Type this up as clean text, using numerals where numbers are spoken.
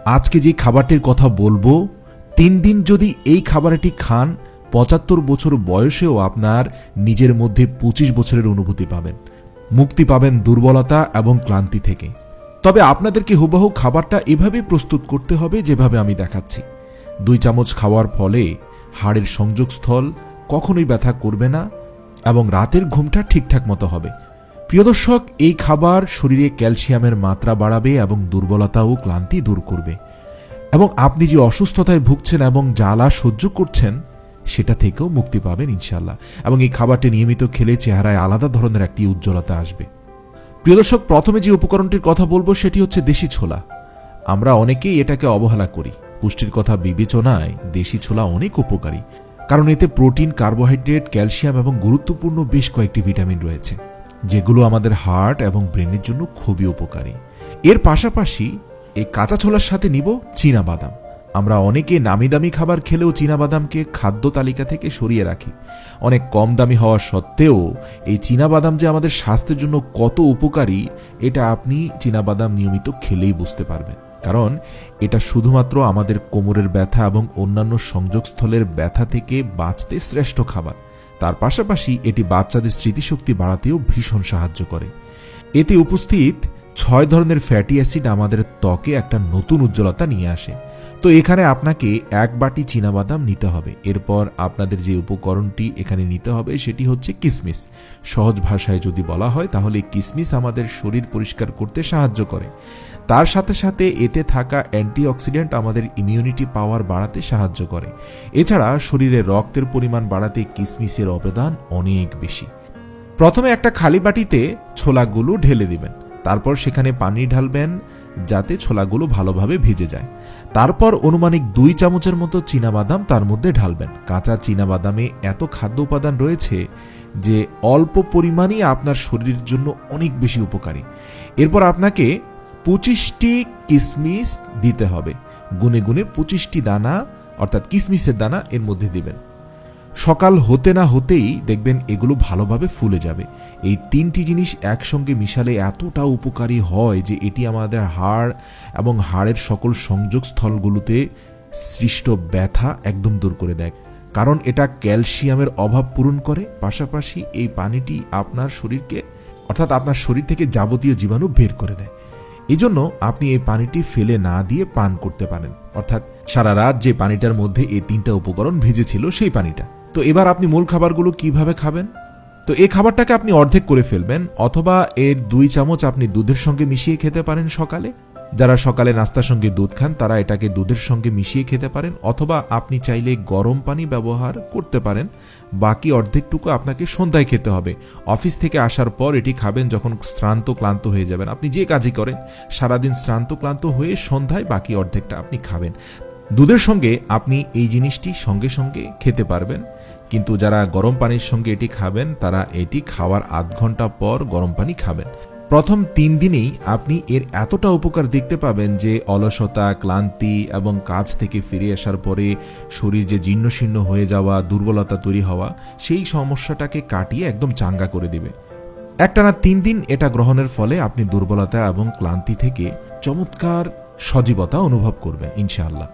আজকে যে খাবারটির কথা বলবো 3 দিন যদি এই খাবারটি খান 75 বছর বয়সেও আপনার নিজের মধ্যে 25 বছরের অনুভূতি পাবেন, মুক্তি পাবেন দুর্বলতা এবং ক্লান্তি থেকে। তবে আপনাদেরকে হুবহু খাবারটা এভাবেই প্রস্তুত করতে হবে যেভাবে আমি দেখাচ্ছি। 2 চামচ খাওয়ার ফলে হাড়ের সংযোগস্থল কখনোই ব্যথা করবে না এবং রাতের ঘুমটা ঠিকঠাক মতো হবে। প্রিয় দর্শক, এই খাবার শরীরে ক্যালসিয়ামের মাত্রা বাড়াবে এবং দুর্বলতা ও ক্লান্তি দূর করবে এবং আপনি যে অসুস্থতায় ভুগছেন এবং জ্বালা সহ্য করছেন সেটা থেকেও মুক্তি পাবেন ইনশাআল্লাহ। এবং এই খাবারটি নিয়মিত খেলে চেহারায় আলাদা ধরনের একটি উজ্জ্বলতা আসবে। প্রিয় দর্শক, প্রথমে যে উপকরণটির কথা বলবো সেটি হচ্ছে দেশি ছোলা। আমরা অনেকেই এটাকে অবহেলা করি। পুষ্টির কথা বিবেচনায় দেশি ছোলা অনেক উপকারী, কারণ এতে প্রোটিন, কার্বোহাইড্রেট, ক্যালসিয়াম এবং গুরুত্বপূর্ণ বেশ কয়েকটি ভিটামিন রয়েছে, যেগুলো আমাদের হার্ট এবং ব্রেনের জন্য খুবই উপকারী। এর পাশাপাশি এই কাঁচা ছোলার সাথে নিব চীনাবাদাম। আমরা অনেকে নামি দামি খাবার খেলেও চীনাবাদামকে খাদ্য তালিকা থেকে সরিয়ে রাখি। অনেক কম দামি হওয়া সত্ত্বেও এই চীনাবাদাম যে আমাদের স্বাস্থ্যের জন্য কত উপকারী এটা আপনি চীনাবাদাম নিয়মিত খেলেই বুঝতে পারবেন। কারণ এটা শুধুমাত্র আমাদের কোমরের ব্যথা এবং অন্যান্য সংযোগস্থলের ব্যথা থেকে বাঁচতে শ্রেষ্ঠ খাবার। তার পাশাপাশি এটি বাচ্চাদের স্মৃতিশক্তি বাড়াতেও ভীষণ সাহায্য করে। এতে উপস্থিত 6 ধরনের ফ্যাটি অ্যাসিড আমাদের ত্বকে একটা নতুন উজ্জ্বলতা নিয়ে আসে। তো এখানে আপনাকে 1 বাটি চীনাবাদাম নিতে হবে। এরপর আপনাদের যে উপকরণটি এখানে নিতে হবে সেটি হচ্ছে কিশমিশ। সহজ ভাষায় যদি বলা হয় তাহলে কিশমিশ আমাদের শরীর পরিষ্কার করতে সাহায্য করে। তার সাথে সাথে এতে থাকা অ্যান্টিঅক্সিডেন্ট আমাদের ইমিউনিটি পাওয়ার বাড়াতে সাহায্য করে। এছাড়া শরীরে রক্তের পরিমাণ বাড়াতে কিশমিশের অবদান অনেক বেশি। প্রথমে একটা খালি বাটিতে ছোলাগুলো ঢেলে দিবেন, তারপর সেখানে পানি ঢালবেন যাতে ছোলাগুলো ভালোভাবে ভিজে যায়। তারপর অনুমানিক 2 চামচের মতো চীনাবাদাম তার মধ্যে ঢালবেন। কাঁচা চীনাবাদামে এত খাদ্য উপাদান রয়েছে যে অল্প পরিমাণই আপনার শরীরের জন্য অনেক বেশি উপকারী। এরপর আপনাকে 25টি কিশমিশ দিতে হবে। গুনে গুনে 25টি দানা অর্থাৎ কিশমিশের দানা এর মধ্যে দিবেন। সকাল হতে না হতেই দেখবেন এগুলো ভালোভাবে ফুলে যাবে। এই 3টি জিনিস একসঙ্গে মিশালে এতটা উপকারী হয় যে এটি আমাদের হাড় এবং হাড়ের সকল সংযোগস্থলগুলোতে সৃষ্ট ব্যথা একদম দূর করে দেয়। কারণ এটা ক্যালসিয়ামের অভাব পূরণ করে। পাশাপাশি এই পানিটি আপনার শরীরকে অর্থাৎ আপনার শরীর থেকে যাবতীয় জীবাণু বের করে দেয়। এজন্য আপনি এই পানিটি ফেলে না দিয়ে পান করতে পারেন, অর্থাৎ সারা রাত যে পানিটার মধ্যে এই 3টা উপকরণ ভেজেছিল সেই পানিটা। তো এবার আপনি মূল খাবারগুলো কিভাবে খাবেন? তো এই খাবারটাকে আপনি অর্ধেক করে ফেলবেন, অথবা এর 2 চামচ আপনি দুধের সঙ্গে মিশিয়ে খেতে পারেন সকালে। যারা সকালে নাস্তার সঙ্গে দুধ খান তারা এটাকে দুধের সঙ্গে মিশিয়ে খেতে পারেন, অথবা আপনি চাইলে গরম পানি ব্যবহার করতে পারেন। বাকি অর্ধেকটুকু আপনাকে সন্ধ্যায় খেতে হবে। অফিস থেকে আসার পর এটি খাবেন যখন শ্রান্ত ক্লান্ত হয়ে যাবেন। আপনি যে কাজই করেন সারাদিন শ্রান্ত ক্লান্ত হয়ে সন্ধ্যায় বাকি অর্ধেকটা আপনি খাবেন। দুধের সঙ্গে আপনি এই জিনিসটি সঙ্গে সঙ্গে খেতে পারবেন, কিন্তু যারা গরম পানির সঙ্গে এটি খাবেন তারা এটি খাওয়ার আধ ঘন্টা পর গরম পানি খাবেন। প্রথম 3 দিনেই আপনি এর এতটা উপকার দেখতে পাবেন যে অলসতা, ক্লান্তি এবং কাজ থেকে ফিরে আসার পরে শরীর যে জীর্ণশীর্ণ হয়ে যাওয়া, দুর্বলতা তৈরি হওয়া, সেই সমস্যাটাকে কাটিয়ে একদম চাঙ্গা করে দিবে। একটানা 3 দিন এটা গ্রহণের ফলে আপনি দুর্বলতা এবং ক্লান্তি থেকে চমৎকার সজীবতা অনুভব করবেন ইনশাআল্লাহ।